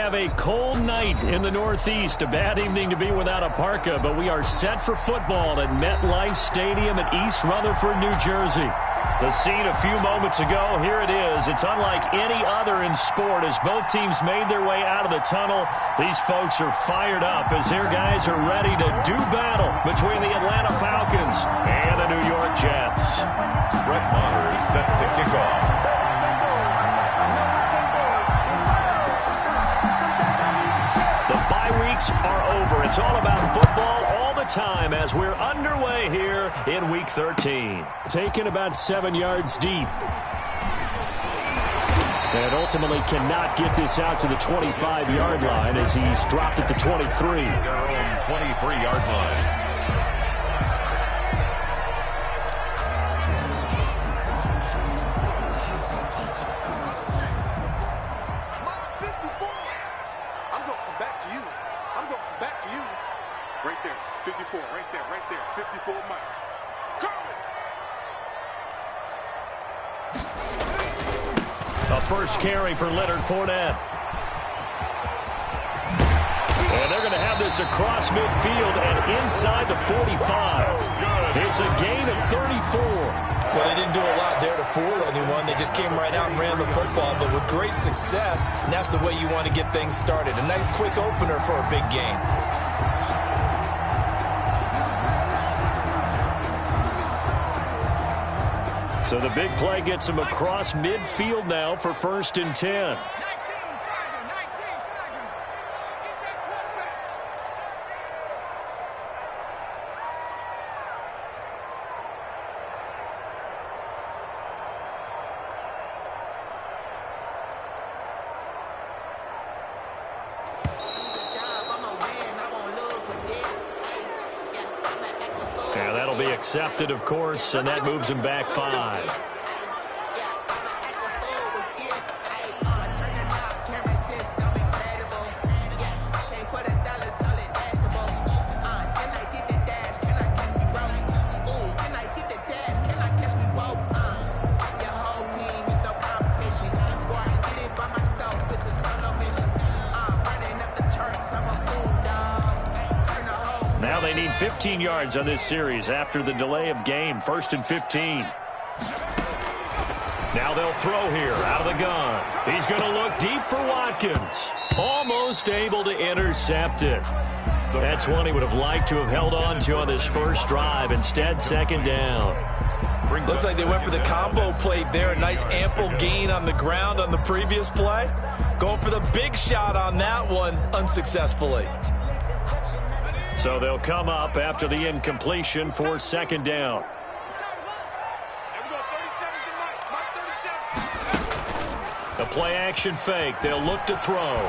have a cold night in the Northeast. A bad evening to be without a parka, but we are set for football at MetLife Stadium in East Rutherford, New Jersey. The scene a few moments ago, here it is. It's unlike any other in sport as both teams made their way out of the tunnel. These folks are fired up as their guys are ready to do battle between the Atlanta Falcons and the New York Jets. Brett Maher is set to kick off. The bye weeks are over. It's all about football all the time as we're underway here in Week 13. Taken about 7 yards deep. And ultimately cannot get this out to the 25-yard line as he's dropped at the 23. Their own 23-yard line. First carry for Leonard Fournette. And they're going to have this across midfield and inside the 45. It's a gain of 34. Well, they didn't do a lot there to fool anyone. They just came right out and ran the football, but with great success, and that's the way you want to get things started. A nice quick opener for a big game. So the big play gets him across midfield now for 1st and 10. Accepted, of course, and that moves him back 5. Now they need 15 yards on this series after the delay of game. 1st and 15. Now they'll throw here out of the gun. He's going to look deep for Watkins. Almost able to intercept it. That's one he would have liked to have held on to on this first drive. Instead, 2nd down. Looks like they went for the combo plate there. A nice ample gain on the ground on the previous play. Going for the big shot on that one unsuccessfully. So they'll come up after the incompletion for 2nd down. The play-action fake. They'll look to throw.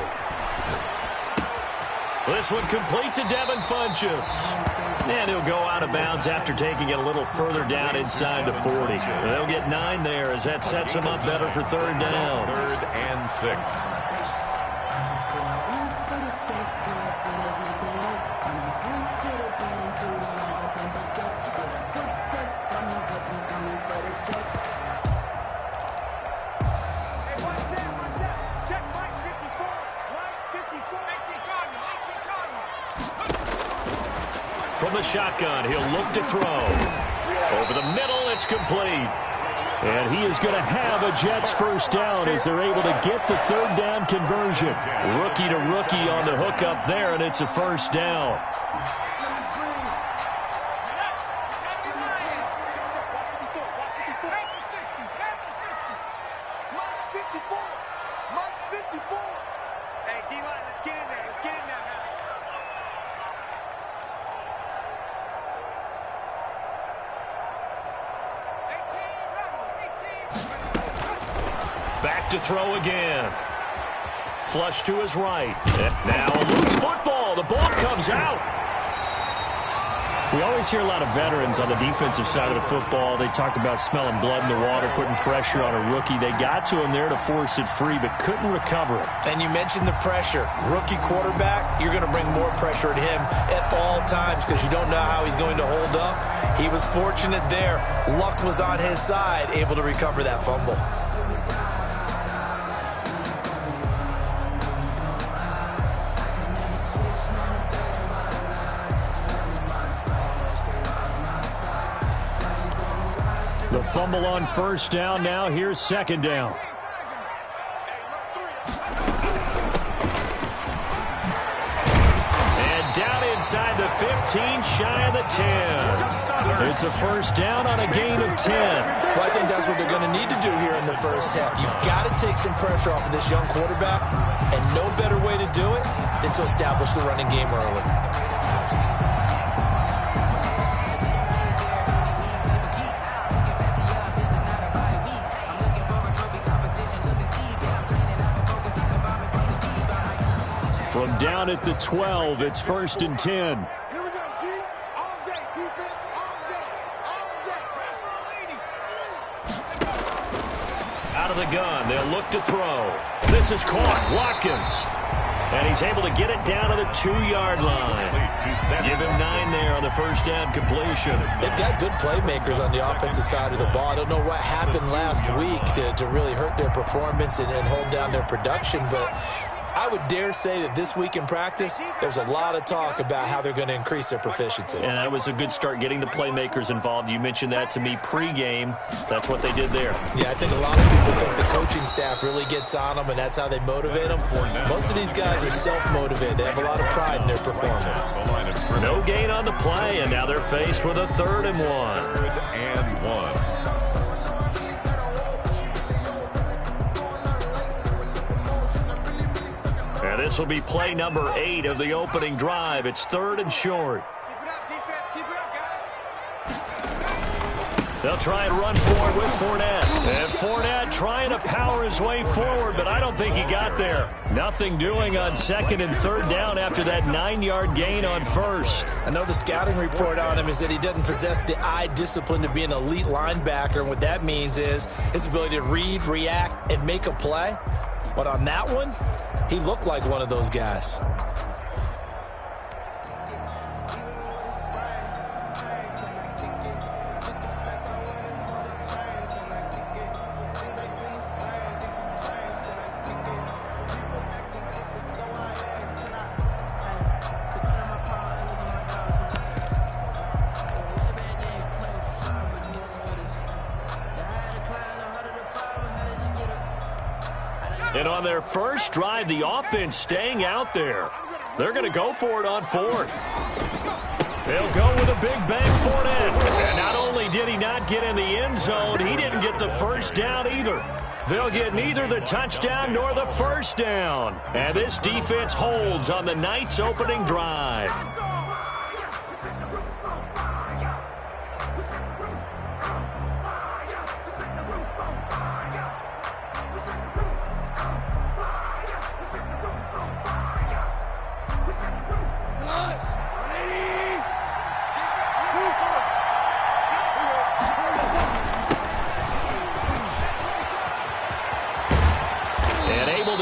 This one complete to Devin Funchess. And he'll go out of bounds after taking it a little further down inside the 40. They'll get 9 there as that sets them up better for 3rd down. 3rd and 6. From the shotgun, he'll look to throw. Over the middle, it's complete. And he is going to have a Jets 1st down as they're able to get the 3rd down conversion. Rookie to rookie on the hook up there, and it's a 1st down. Back to throw again. Flush to his right. Now a loose football. The ball comes out. We always hear a lot of veterans on the defensive side of the football. They talk about smelling blood in the water, putting pressure on a rookie. They got to him there to force it free, but couldn't recover it. And you mentioned the pressure. Rookie quarterback, you're going to bring more pressure at him at all times because you don't know how he's going to hold up. He was fortunate there. Luck was on his side, able to recover that fumble. The fumble on first down. Now here's second down. And down inside the 15, shy of the 10. It's a first down on a gain of 10. Well, I think that's what they're going to need to do here in the first half. You've got to take some pressure off of this young quarterback, and no better way to do it than to establish the running game early. From down at the 12, it's first and 10. Out of the gun, they'll look to throw. This is caught, Watkins. And he's able to get it down to the 2-yard line. Give him 9 there on the first down completion. They've got good playmakers on the offensive side of the ball. I don't know what happened last week to really hurt their performance and hold down their production, but I would dare say that this week in practice, there's a lot of talk about how they're going to increase their proficiency. And that was a good start getting the playmakers involved. You mentioned that to me pregame. That's what they did there. Yeah, I think a lot of people think the coaching staff really gets on them, and that's how they motivate them. Most of these guys are self-motivated. They have a lot of pride in their performance. No gain on the play, and now they're faced with a 3rd and 1. 3rd and 1. And this will be play number 8 of the opening drive. It's 3rd and short. They'll try and run forward with Fournette. And Fournette trying to power his way forward, but I don't think he got there. Nothing doing on 2nd and 3rd down after that 9-yard gain on 1st. I know the scouting report on him is that he doesn't possess the eye discipline to be an elite linebacker. And what that means is his ability to read, react, and make a play. But on that one, he looked like one of those guys. And on their first drive, the offense staying out there. They're going to go for it on 4th. They'll go with a big bang for it. And not only did he not get in the end zone, he didn't get the first down either. They'll get neither the touchdown nor the first down. And this defense holds on the night's opening drive.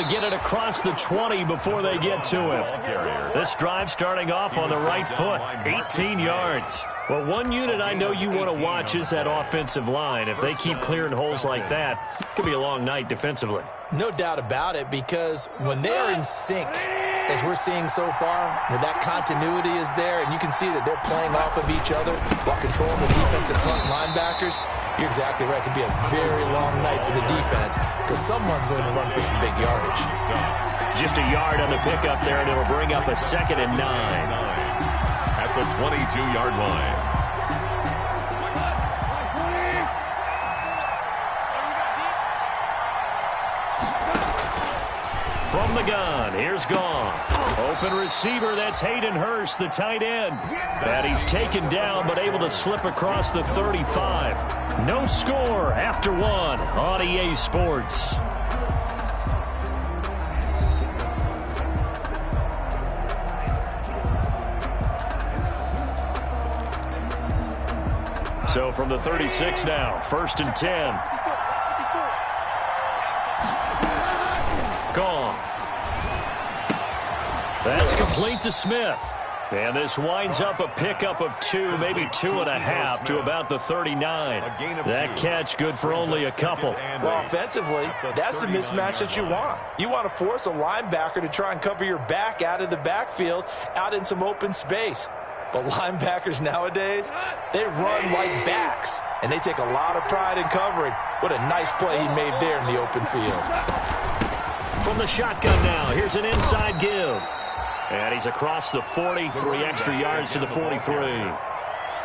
Get it across the 20 before they get to him. This drive starting off on the right foot, 18 yards. Well, one unit I know you want to watch is that offensive line. If they keep clearing holes like that, it could be a long night defensively. No doubt about it, because when they're in sync, as we're seeing so far, where that continuity is there, and you can see that they're playing off of each other while controlling the defensive front linebackers, you're exactly right. It could be a very long night for the defense because someone's going to run for some big yardage. Just a yard on the pickup there, and it'll bring up a 2nd and 9. At the 22-yard line. From the gun, here's Goff. Open receiver, that's Hayden Hurst, the tight end. And he's taken down, but able to slip across the 35. No score after 1 on EA Sports. So from the 36 now, 1st and 10. Gone. That's complete to Smith. And this winds up a pickup of 2, maybe 2.5 to about the 39. That catch good for only a couple. Well, offensively, that's the mismatch that you want. You want to force a linebacker to try and cover your back out of the backfield, out in some open space. But linebackers nowadays, they run like backs, and they take a lot of pride in covering. What a nice play he made there in the open field. From the shotgun now, here's an inside give. And he's across the 40, 3 extra yards to the 43.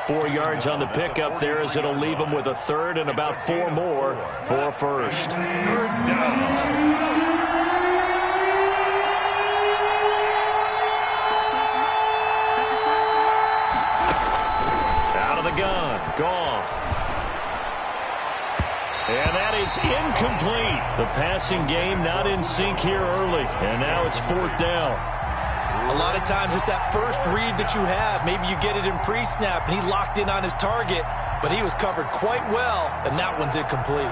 4 yards on the pickup there as it'll leave him with a third and about 4 more for a first. Third down. Gun, Goff. And that is incomplete. The passing game not in sync here early. And now it's 4th down. A lot of times it's that first read that you have. Maybe you get it in pre-snap and he locked in on his target, but he was covered quite well, and that one's incomplete.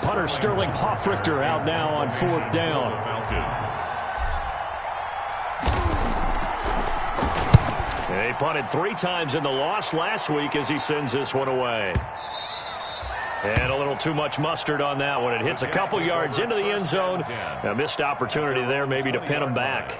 Punter Sterling Hoffrichter out now on 4th down. They punted 3 times in the loss last week as he sends this one away. And a little too much mustard on that one. It hits a couple yards into the end zone. A missed opportunity there maybe to pin him back.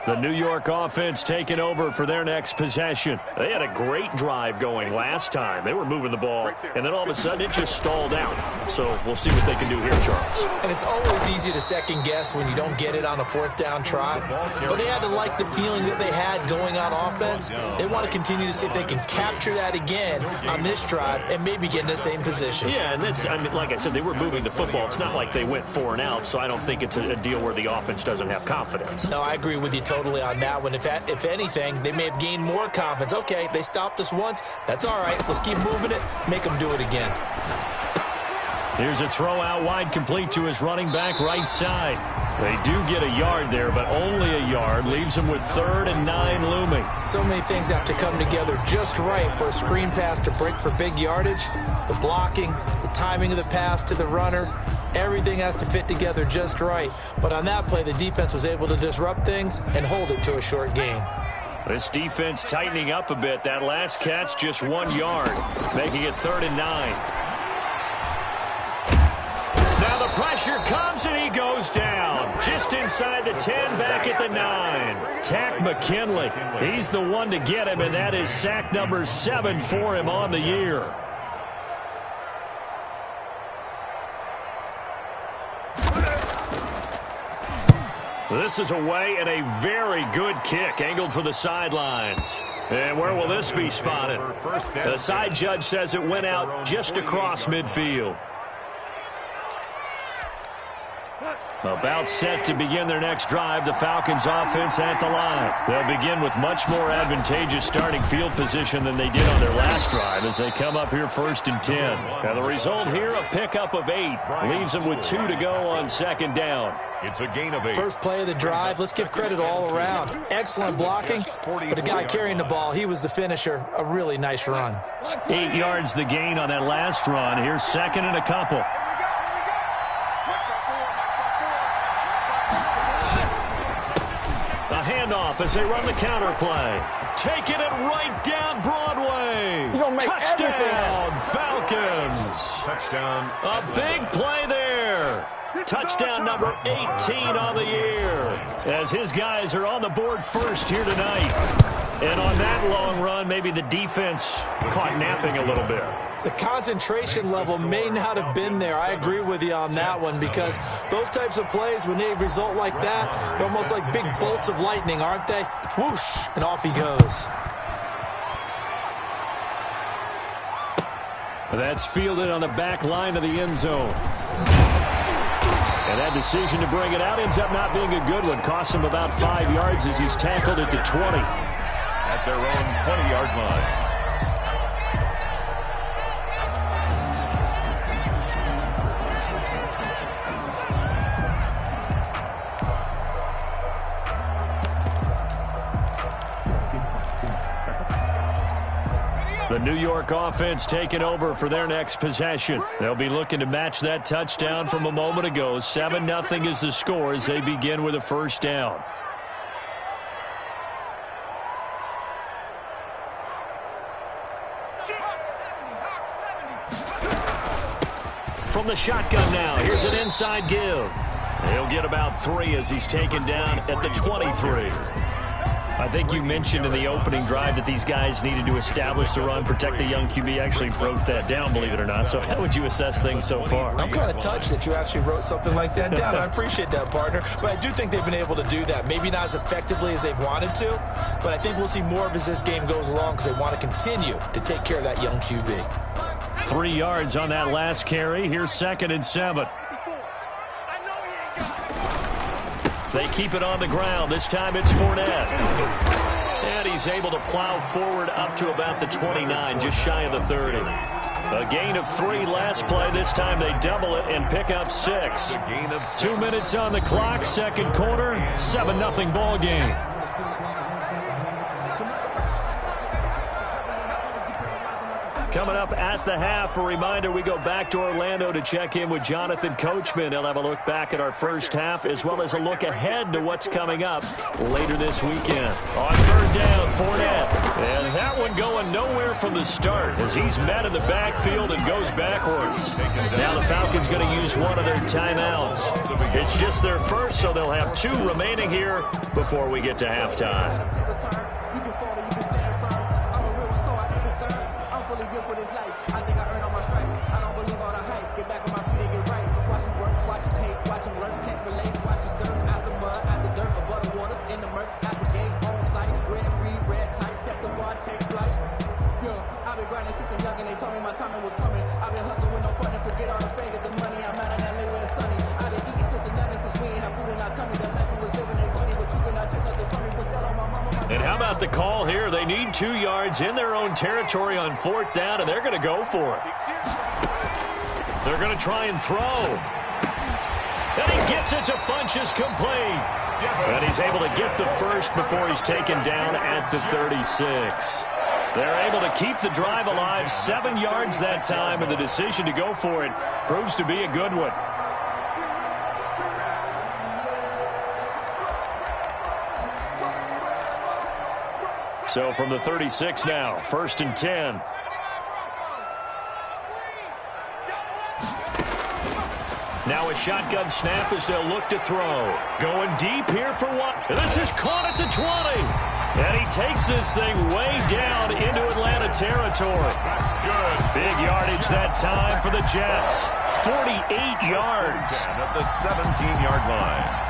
The New York offense taking over for their next possession. They had a great drive going last time. They were moving the ball, and then all of a sudden it just stalled out. So we'll see what they can do here, Charles. And it's always easy to second guess when you don't get it on a 4th down try. But they had to like the feeling that they had going on offense. They want to continue to see if they can capture that again on this drive and maybe get in the same position. Yeah, and that's, I mean, like I said, they were moving the football. It's not like they went 4 and out, so I don't think it's a deal where the offense doesn't have confidence. No, I agree with you totally on that one. If anything, they may have gained more confidence. Okay, they stopped us once. That's all right. Let's keep moving it. Make them do it again. Here's a throw out wide, complete to his running back right side. They do get a yard there, but only a yard. Leaves them with 3rd and 9 looming. So many things have to come together just right for a screen pass to break for big yardage. The blocking, the timing of the pass to the runner, everything has to fit together just right. But on that play, the defense was able to disrupt things and hold it to a short gain. This defense tightening up a bit. That last catch, just 1 yard, making it 3rd and 9. Now the pressure comes and he goes down. Just inside the 10, back at the 9. Tack McKinley. He's the one to get him, and that is sack number 7 for him on the year. This is away and a very good kick, angled for the sidelines. And where will this be spotted? The side judge says it went out just across midfield. About set to begin their next drive, the Falcons offense at the line. They'll begin with much more advantageous starting field position than they did on their last drive as they come up here 1st and 10. Now the result here, a pickup of 8. Leaves them with 2 to go on 2nd down. It's a gain of 8. First play of the drive, let's give credit all around. Excellent blocking, but the guy carrying the ball, he was the finisher. A really nice run. 8 yards the gain on that last run. Here's 2nd and a couple. A handoff as they run the counter play. Taking it right down Broadway. Touchdown, Falcons. Touchdown. A big play there. Touchdown number 18 on the year as his guys are on the board first here tonight. And on that long run, maybe the defense caught napping a little bit. The concentration level may not have been there. I agree with you on that one because those types of plays, when they result like that, they're almost like big bolts of lightning, aren't they? Whoosh, and off he goes. That's fielded on the back line of the end zone. And that decision to bring it out ends up not being a good one. Costs him about 5 yards as he's tackled at the 20. At their own 20-yard line. The New York offense taking over for their next possession. They'll be looking to match that touchdown from a moment ago. 7-0 is the score as they begin with a 1st down. From the shotgun now, here's an inside give. He'll get about 3 as he's taken down at the 23. I think you mentioned in the opening drive that these guys needed to establish the run, protect the young QB. Actually wrote that down, believe it or not. So how would you assess things so far? I'm kind of touched that you actually wrote something like that down. I appreciate that, partner. But I do think they've been able to do that. Maybe not as effectively as they've wanted to, but I think we'll see more of as this game goes along because they want to continue to take care of that young QB. 3 yards on that last carry. Here's 2nd and 7. They keep it on the ground. This time it's Fournette. And he's able to plow forward up to about the 29, just shy of the 30. A gain of 3 last play. This time they double it and pick up 6. 2 minutes on the clock, second quarter, 7-0 ball game. Coming up at the half, a reminder, we go back to Orlando to check in with Jonathan Coachman. He'll have a look back at our first half as well as a look ahead to what's coming up later this weekend. On 3rd down, Fournette. And that one going nowhere from the start as he's met in the backfield and goes backwards. Now the Falcons going to use one of their timeouts. It's just their first, so they'll have 2 remaining here before we get to halftime. And how about the call here? They need 2 yards in their own territory on 4th down, and they're going to go for it. They're going to try and throw. And he gets it to Funchess, complete. And he's able to get the first before he's taken down at the 36. They're able to keep the drive alive, 7 yards that time, and the decision to go for it proves to be a good one. So from the 36 now, 1st and 10. Now a shotgun snap as they'll look to throw. Going deep here for one. And this is caught at the 20. And he takes this thing way down into Atlanta territory. That's good. Big yardage that time for the Jets. 48 yards. At the 17-yard line.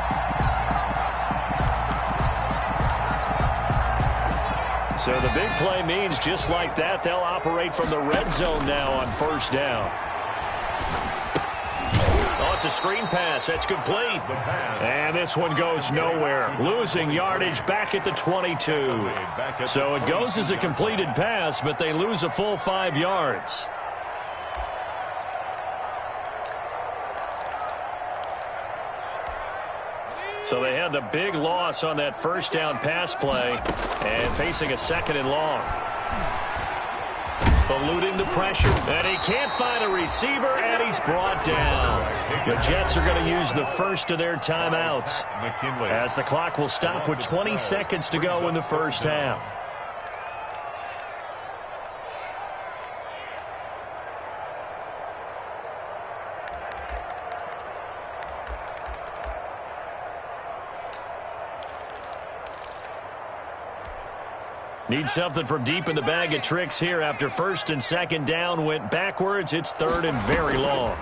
So the big play means just like that, they'll operate from the red zone now on 1st down. Oh, it's a screen pass. That's complete. And this one goes nowhere. Losing yardage back at the 22. So it goes as a completed pass, but they lose a full 5 yards. So they had the big loss on that 1st down pass play and facing a 2nd and long. Eluding the pressure, and he can't find a receiver, and he's brought down. The Jets are going to use the first of their timeouts as the clock will stop with 20 seconds to go in the first half. Need something from deep in the bag of tricks here after 1st and 2nd down went backwards. It's 3rd and very long.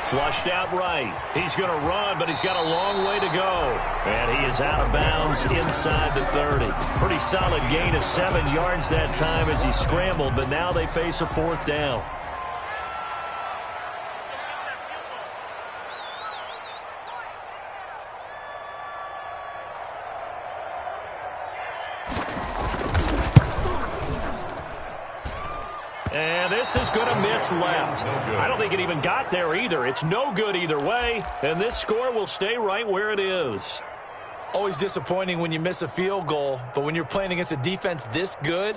Flushed out right. He's going to run, but he's got a long way to go. And he is out of bounds inside the 30. Pretty solid gain of 7 yards that time as he scrambled, but now they face a 4th down. And this is going to miss left. I don't think it even got there either. It's no good either way, and this score will stay right where it is. Always disappointing when you miss a field goal, but when you're playing against a defense this good,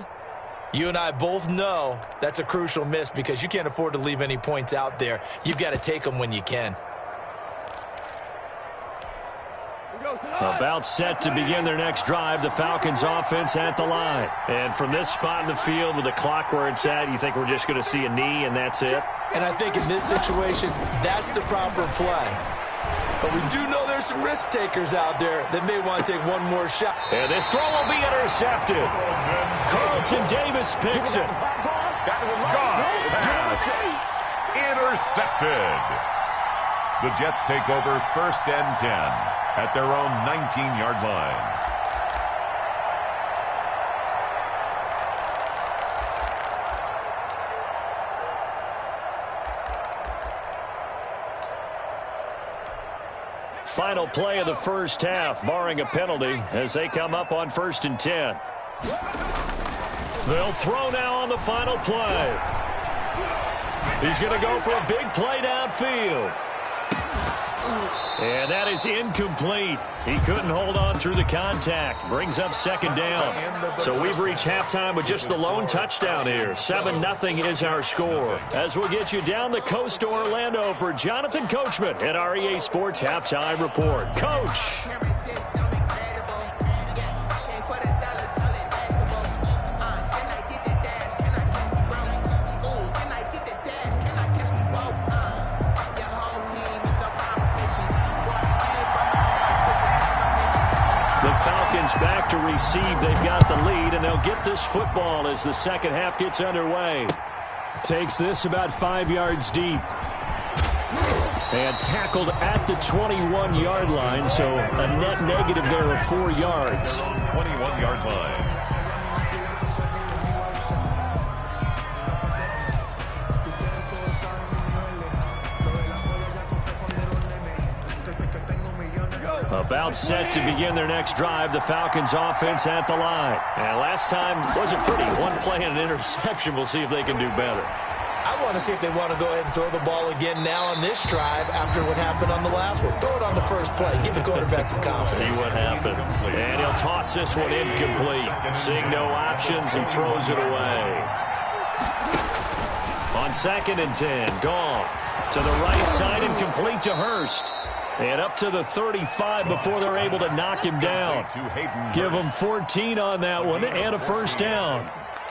you and I both know that's a crucial miss because you can't afford to leave any points out there. You've got to take them when you can. About set to begin their next drive, the Falcons offense at the line. And from this spot in the field with the clock where it's at, you think we're just going to see a knee and that's it? And I think in this situation, that's the proper play. But we do know there's some risk takers out there that may want to take one more shot. And this throw will be intercepted. Carlton Davis picks it. Intercepted. The Jets take over 1st and 10 at their own 19-yard line. Final play of the first half, barring a penalty, as they come up on 1st and 10. They'll throw now on the final play. He's going to go for a big play downfield. And that is incomplete. He couldn't hold on through the contact. Brings up 2nd down. So we've reached halftime with just the lone touchdown here. 7-0 is our score. As we'll get you down the coast to Orlando for Jonathan Coachman at our EA Sports Halftime Report. Coach. Falcons back to receive. They've got the lead, and they'll get this football as the second half gets underway. Takes this about 5 yards deep. And tackled at the 21-yard line, so a net negative there of 4 yards. 21-yard line. About set to begin their next drive, the Falcons offense at the line. And last time wasn't pretty. One play and an interception. We'll see if they can do better. I want to see if they want to go ahead and throw the ball again now on this drive after what happened on the last one. Throw it on the first play. Give the quarterback some confidence. See what happens. And he'll toss this one incomplete. Seeing no options, he throws it away. On 2nd and 10, Goff to the right side and complete to Hurst. And up to the 35 before they're able to knock him down. Give him 14 on that one and a 1st down.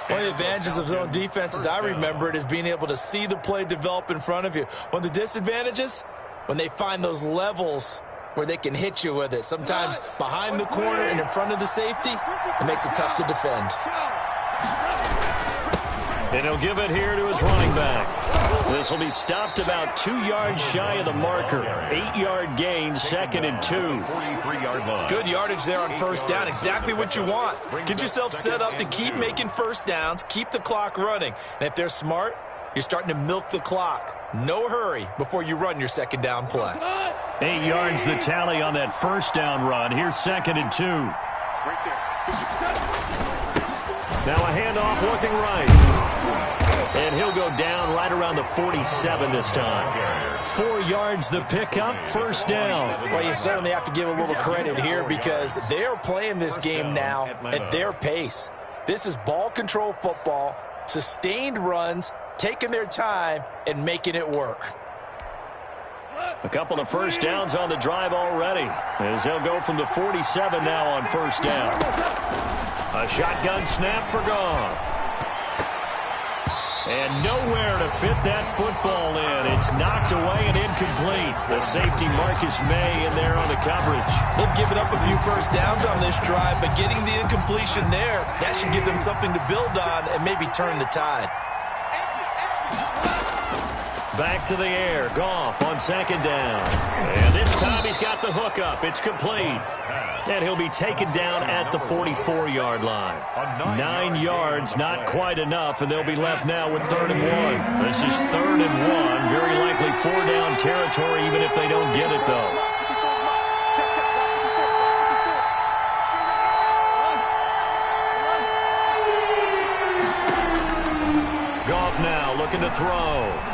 One of the advantages of zone defense, as I remember it, is being able to see the play develop in front of you. One of the disadvantages, when they find those levels where they can hit you with it. Sometimes behind the corner and in front of the safety, it makes it tough to defend. And he'll give it here to his running back. This will be stopped about 2 yards shy of the marker. 8-yard gain, 2nd and 2. 43-yard line. Good yardage there on 1st down. Exactly what you want. Get yourself set up to keep making 1st downs. Keep the clock running. And if they're smart, you're starting to milk the clock. No hurry before you run your 2nd down play. 8 yards the tally on that 1st down run. Here's 2nd and 2. Now a handoff looking right. And he'll go down right around the 47 this time. 4 yards the pickup, 1st down. Well, you certainly have to give a little credit here because they're playing this game now at their pace. This is ball control football, sustained runs, taking their time, and making it work. A couple of 1st downs on the drive already, as they'll go from the 47 now on 1st down. A shotgun snap for Goff. And nowhere to fit that football in. It's knocked away and incomplete. The safety Marcus May in there on the coverage. They've given up a few 1st downs on this drive, but getting the incompletion there, that should give them something to build on and maybe turn the tide. Back to the air. Goff on 2nd down. And this time he's got the hookup. It's complete. And he'll be taken down at the 44-yard line. 9 yards, not quite enough, and they'll be left now with 3rd and 1. This is 3rd and 1. Very likely 4-down territory, even if they don't get it, though. Goff now looking to throw.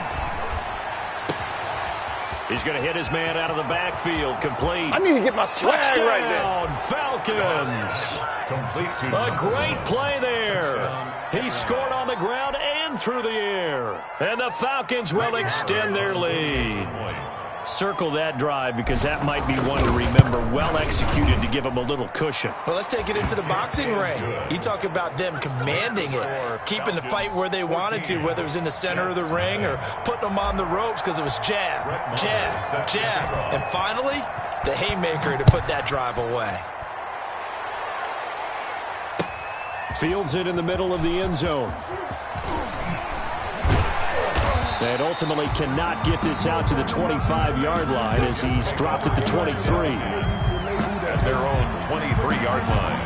He's going to hit his man out of the backfield. Complete. I need to get my swag Touchdown, right there. Falcons. Complete to A great play there. He scored on the ground and through the air. And the Falcons will extend their lead. Circle that drive because that might be one to remember. Well executed to give them a little cushion. Well, let's take it into the boxing ring. You talk about them commanding it, keeping the fight where they wanted to, whether it was in the center of the ring or putting them on the ropes because it was jab, jab, jab. And finally, the haymaker to put that drive away. Fields it in the middle of the end zone. And ultimately cannot get this out to the 25-yard line as he's dropped at the 23. At their own 23-yard line.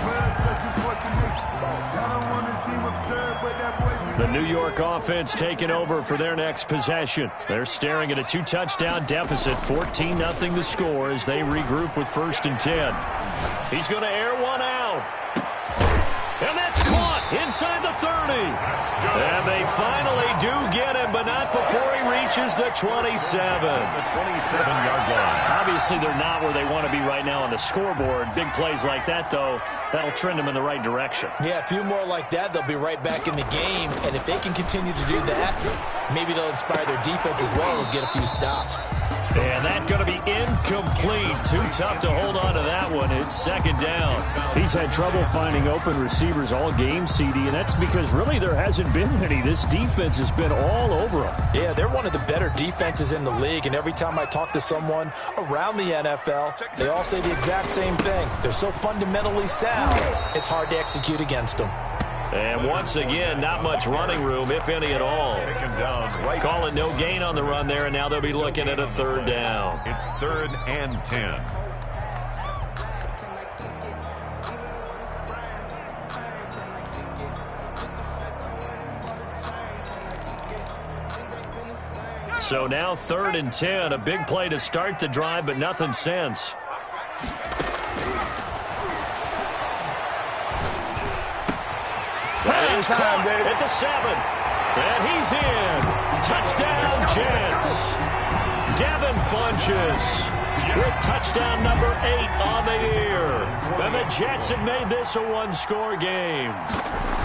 The New York offense taking over for their next possession. They're staring at a 2-touchdown deficit, 14-0 the score as they regroup with 1st and 10. He's going to air one out. And that's caught inside the 30. And they finally do get him, but not before he reaches the 27. The 27-yard line. Obviously, they're not where they want to be right now on the scoreboard. Big plays like that, though, that'll trend them in the right direction. Yeah, a few more like that, they'll be right back in the game. And if they can continue to do that, maybe they'll inspire their defense as well and get a few stops. And that's going to be incomplete. Too tough to hold on to that one. It's 2nd down. He's had trouble finding open receivers all game, CD, and that's because really there hasn't been many. This defense has been all over them. Yeah, they're one of the better defenses in the league, and every time I talk to someone around the NFL, they all say the exact same thing. They're so fundamentally sound, it's hard to execute against them. And once again, not much running room, if any at all. Call it no gain on the run there, and now they'll be looking at a 3rd down. It's 3rd and 10. So now 3rd and 10, a big play to start the drive, but nothing since. That is caught at the 7. And he's in. Touchdown, Jets. Devin Funches with touchdown number 8 on the year. And the Jets have made this a one-score game.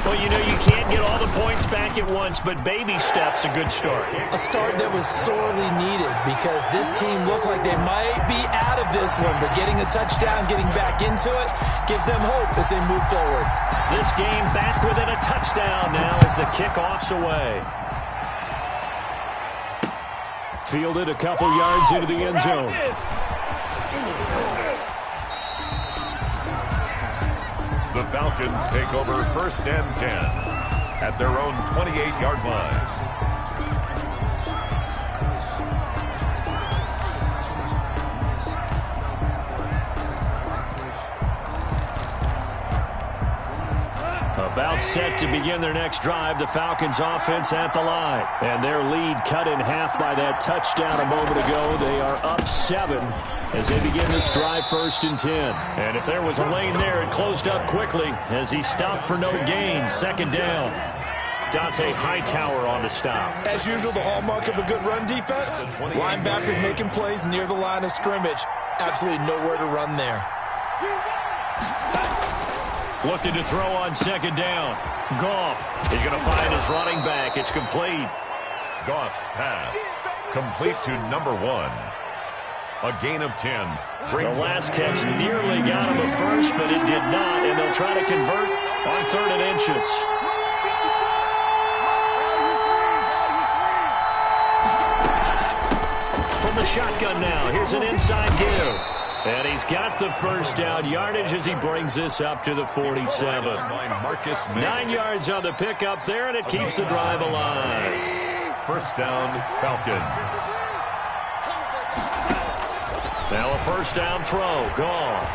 Well, you know, you can't get all the points back at once, but baby steps a good start. A start that was sorely needed because this team looked like they might be out of this one, but getting a touchdown, getting back into it, gives them hope as they move forward. This game back within a touchdown now as the kickoff's away. Fielded a couple yards into the end zone. The Falcons take over 1st and 10 at their own 28-yard line. About set to begin their next drive, the Falcons offense at the line. And their lead cut in half by that touchdown a moment ago. They are up 7 as they begin this drive 1st and 10. And if there was a lane there, it closed up quickly as he stopped for no gain. 2nd down. Dante Hightower on the stop. As usual, the hallmark of a good run defense. Linebackers making plays near the line of scrimmage. Absolutely nowhere to run there. Looking to throw on 2nd down. Goff is going to find his running back. It's complete. Goff's pass complete to number 1. A gain of 10. The last catch nearly got him a first, but it did not, and they'll try to convert on 3rd and inches. From the shotgun now, here's an inside give. And he's got the 1st down yardage as he brings this up to the 47. 9 yards on the pickup there, and it keeps the drive alive. 1st down, Falcons. Now a 1st down throw. Goff.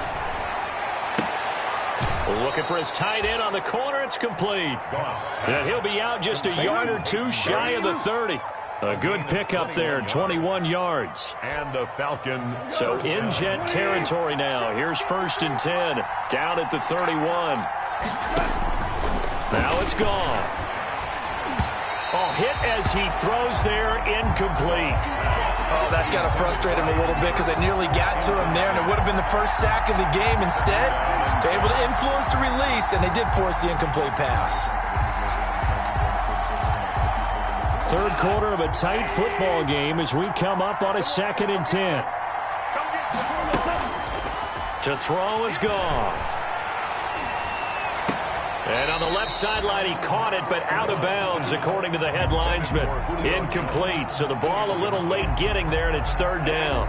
Looking for his tight end on the corner. It's complete. And he'll be out just a yard or two shy of the 30. A good pickup there, 21 yards. And the Falcons. So in Jet territory now. Here's 1st and 10. Down at the 31. Now it's Goff. Oh, hit as he throws there, incomplete. Oh, that's got to frustrate him a little bit because they nearly got to him there, and it would have been the first sack of the game. Instead, they're able to influence the release, and they did force the incomplete pass. third quarter of a tight football game as we come up on a 2nd and 10. To throw is Goff. And on the left sideline, he caught it, but out of bounds, according to the head linesman. Incomplete, so the ball a little late getting there, and it's 3rd down.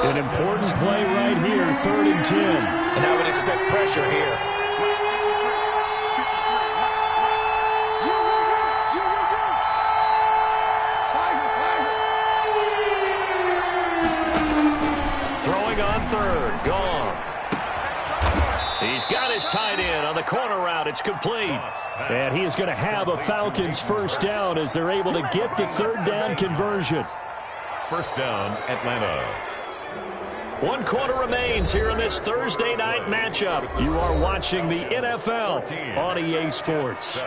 An important play right here, 3rd and 10. And I would expect pressure here. Throwing on 3rd, Goff. He's got his tight end on the corner route. It's complete. And he is going to have a Falcons 1st down as they're able to get the 3rd down conversion. 1st down, Atlanta. 1 quarter remains here in this Thursday night matchup. You are watching the NFL on EA Sports.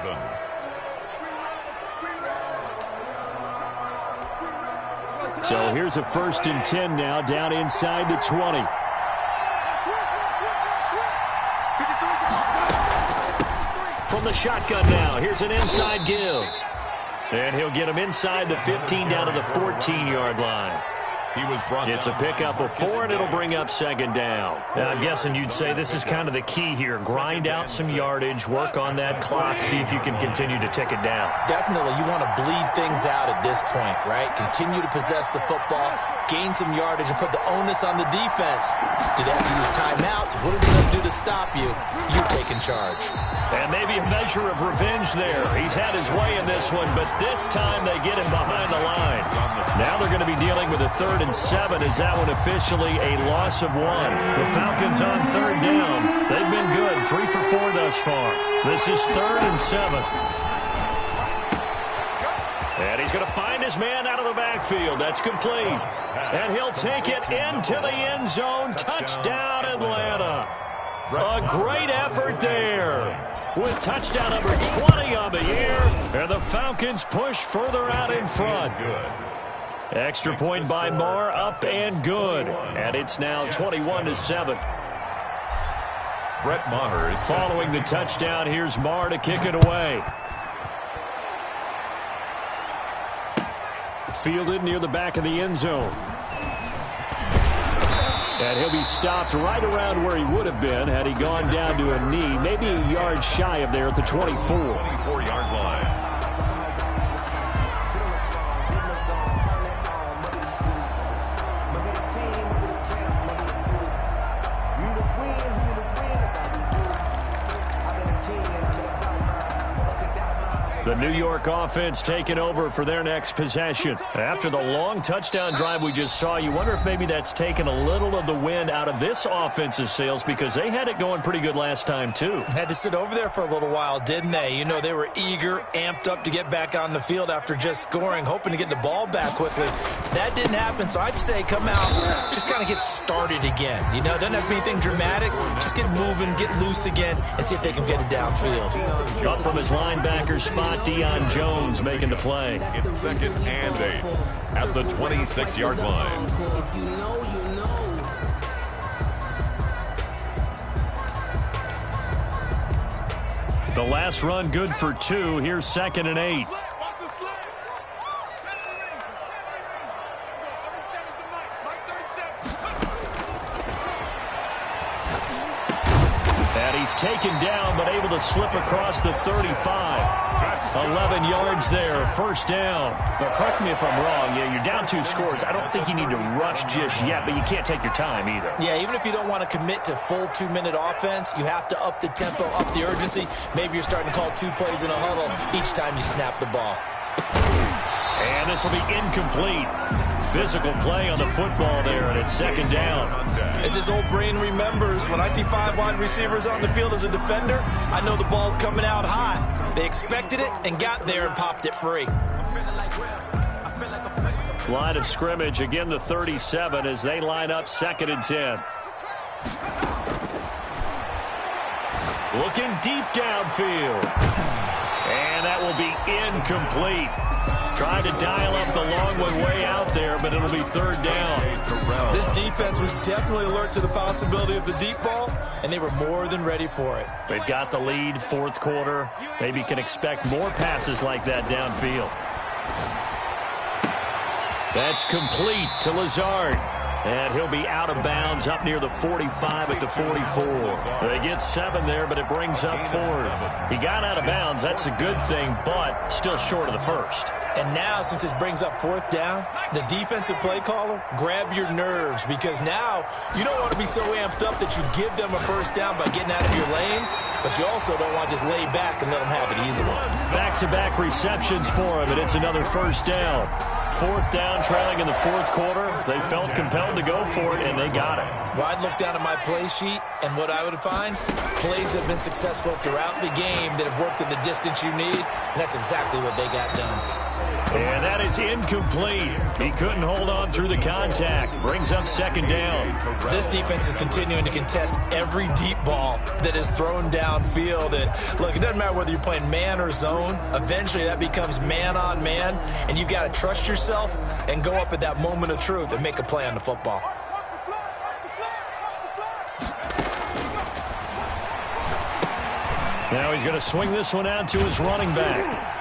So here's a 1st and 10 now down inside the 20. From the shotgun now, here's an inside give. And he'll get him inside the 15 down to the 14-yard line. It's a pickup of 4, and it'll bring up 2nd down. Now, I'm guessing you'd say this is kind of the key here. Grind out some yardage, work on that clock, see if you can continue to tick it down. Definitely, you want to bleed things out at this point, right? Continue to possess the football, gain some yardage, and put the onus on the defense. Do they have to use timeouts? What are they going to do to stop you? You're taking charge. And maybe a measure of revenge there. He's had his way in this one, but this time they get him behind the line. Now they're going to be dealing with a 3rd and 7. Is that one officially a loss of 1? The Falcons on 3rd down. They've been good, 3 for 4 thus far. This is 3rd and 7. And he's going to find his man out of the backfield. That's complete. And he'll take it into the end zone. Touchdown, Atlanta. A great effort there with touchdown number 20 on the year. And the Falcons push further out in front. Extra point by Marr, up and good. And it's now 21-7. Brett Maher is following the touchdown. Here's Marr to kick it away. Fielded near the back of the end zone. And he'll be stopped right around where he would have been had he gone down to a knee, maybe a yard shy of there at the 24. 24-yard line. The New York offense taking over for their next possession. After the long touchdown drive we just saw, you wonder if maybe that's taken a little of the wind out of this offense's sails because they had it going pretty good last time, too. Had to sit over there for a little while, didn't they? You know, they were eager, amped up to get back on the field after just scoring, hoping to get the ball back quickly. That didn't happen, so I'd say come out, just kind of get started again. You know, doesn't have to be anything dramatic. Just get moving, get loose again, and see if they can get it downfield. Up from his linebacker spot, Deion Jones making the play. It's 2nd and 8 at the 26-yard line. The last run good for 2. Here's 2nd and 8. And he's taken down but able to slip across the 35. 11 yards there, 1st down. But correct me if I'm wrong, you're down 2 scores. I don't think you need to rush just yet, but you can't take your time either. Yeah, even if you don't want to commit to full 2-minute offense, you have to up the tempo, up the urgency. Maybe you're starting to call 2 plays in a huddle each time you snap the ball. And this will be incomplete. Physical play on the football there, and it's 2nd down. As his old brain remembers, when I see 5 wide receivers on the field as a defender, I know the ball's coming out hot. They expected it and got there and popped it free. Line of scrimmage, again the 37 as they line up 2nd and 10. Looking deep downfield. And that will be incomplete. Tried to dial up the long one way out there, but it'll be 3rd down. This defense was definitely alert to the possibility of the deep ball, and they were more than ready for it. They've got the lead, 4th quarter. Maybe can expect more passes like that downfield. That's complete to Lazard. And he'll be out of bounds up near the 45 at the 44. They get 7 there, but it brings up 4th. He got out of bounds. That's a good thing, but still short of the first. And now, since this brings up 4th down, the defensive play caller, grab your nerves, because now you don't want to be so amped up that you give them a first down by getting out of your lanes, but you also don't want to just lay back and let them have it easily. Back-to-back receptions for him, and it's another first down. 4th down, trailing in the 4th quarter. They felt compelled to go for it, and they got it. Well, I'd look down at my play sheet, and what I would find, plays have been successful throughout the game that have worked in the distance you need, and that's exactly what they got done. And that is incomplete. He couldn't hold on through the contact. Brings up 2nd down. This defense is continuing to contest every deep ball that is thrown downfield. And look, it doesn't matter whether you're playing man or zone. Eventually that becomes man on man, and you've got to trust yourself and go up at that moment of truth and make a play on the football. Now he's going to swing this one out to his running back.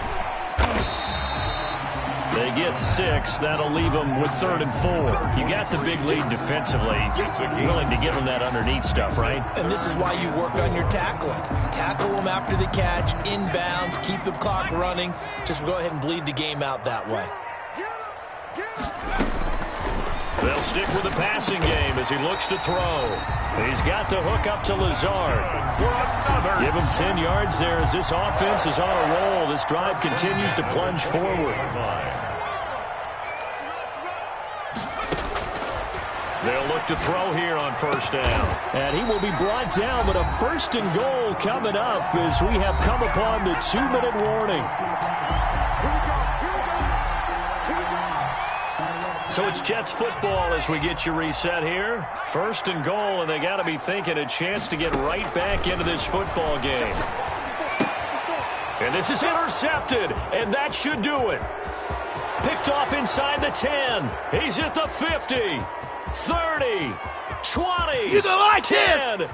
They get 6. That'll leave them with 3rd and 4. You got the big lead defensively. Willing to give them that underneath stuff, right? And this is why you work on your tackling. Tackle them after the catch, inbounds, keep the clock running. Just go ahead and bleed the game out that way. They'll stick with the passing game as he looks to throw. He's got the hook up to Lazard. Give him 10 yards there as this offense is on a roll. This drive continues to plunge forward. They'll look to throw here on 1st down. And he will be brought down, but a 1st and goal coming up as we have come upon the 2-minute warning. So it's Jets football as we get you reset here. 1st and goal, and they got to be thinking a chance to get right back into this football game. And this is intercepted, and that should do it. Picked off inside the 10. He's at the 50, 30, 20, You don't like 10.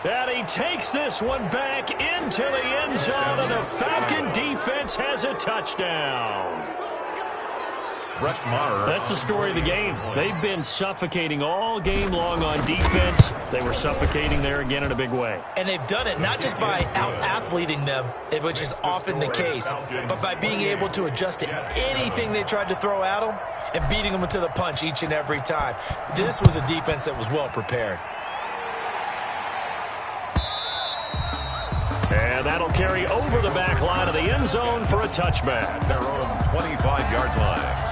And he takes this one back into the end zone, and the Falcon defense has a touchdown. That's the story of the game. They've been suffocating all game long on defense. They were suffocating there again in a big way. And they've done it not just by out-athleting them, which is often the case, but by being able to adjust to anything they tried to throw at them and beating them to the punch each and every time. This was a defense that was well prepared. And that'll carry over the back line of the end zone for a touchback. Their own 25-yard line.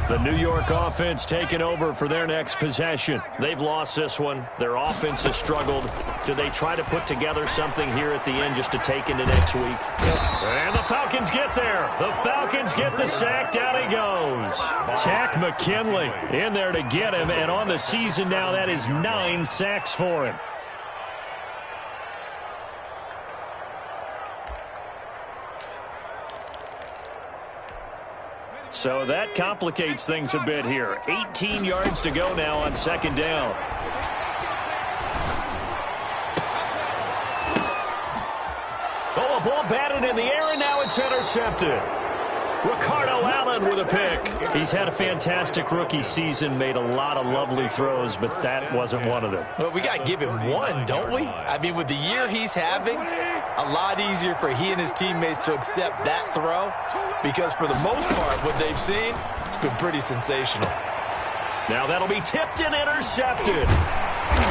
The New York offense taking over for their next possession. They've lost this one. Their offense has struggled. Do they try to put together something here at the end just to take into next week? Yes. And the Falcons get there. The Falcons get the sack. Down he goes. Tack McKinley in there to get him. And on the season now, that is 9 sacks for him. So that complicates things a bit here. 18 yards to go now on 2nd down. Oh, a ball batted in the air, and now it's intercepted. Ricardo Allen with a pick. He's had a fantastic rookie season, made a lot of lovely throws, but that wasn't one of them. Well, we got to give him one, don't we? I mean, with the year he's having, a lot easier for he and his teammates to accept that throw, because for the most part, what they've seen, it's been pretty sensational. Now that'll be tipped and intercepted.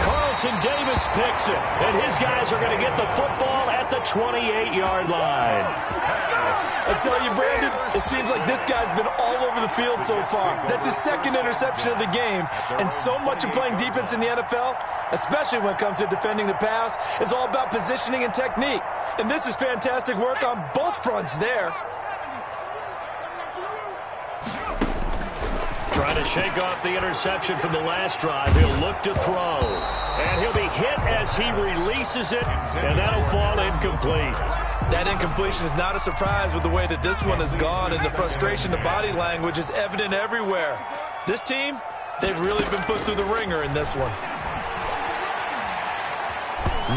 Carlton Davis picks it, and his guys are going to get the football at the 28-yard line. I tell you, Brandon, it seems like this guy's been all over the field so far. That's his 2nd interception of the game, and so much of playing defense in the NFL, especially when it comes to defending the pass, is all about positioning and technique. And this is fantastic work on both fronts there. Trying to shake off the interception from the last drive. He'll look to throw. And he'll be hit as he releases it, and that'll fall incomplete. That incompletion is not a surprise with the way that this one has gone, and the frustration, the body language is evident everywhere. This team, they've really been put through the ringer in this one.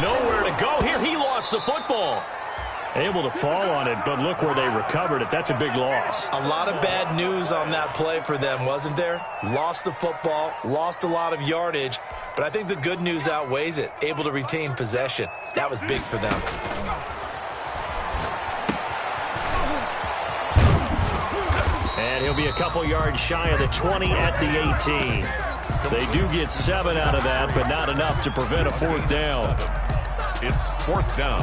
Nowhere to go here. He lost the football. Able to fall on it, but look where they recovered it. That's a big loss. A lot of bad news on that play for them, wasn't there? Lost the football, lost a lot of yardage, but I think the good news outweighs it. Able to retain possession. That was big for them. And he'll be a couple yards shy of the 20 at the 18. They do get 7 out of that, but not enough to prevent a 4th down. It's 4th down.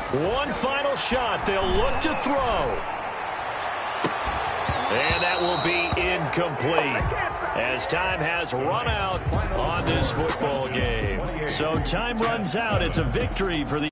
One final shot. They'll look to throw. And that will be incomplete, as time has run out on this football game. So time runs out. It's a victory for the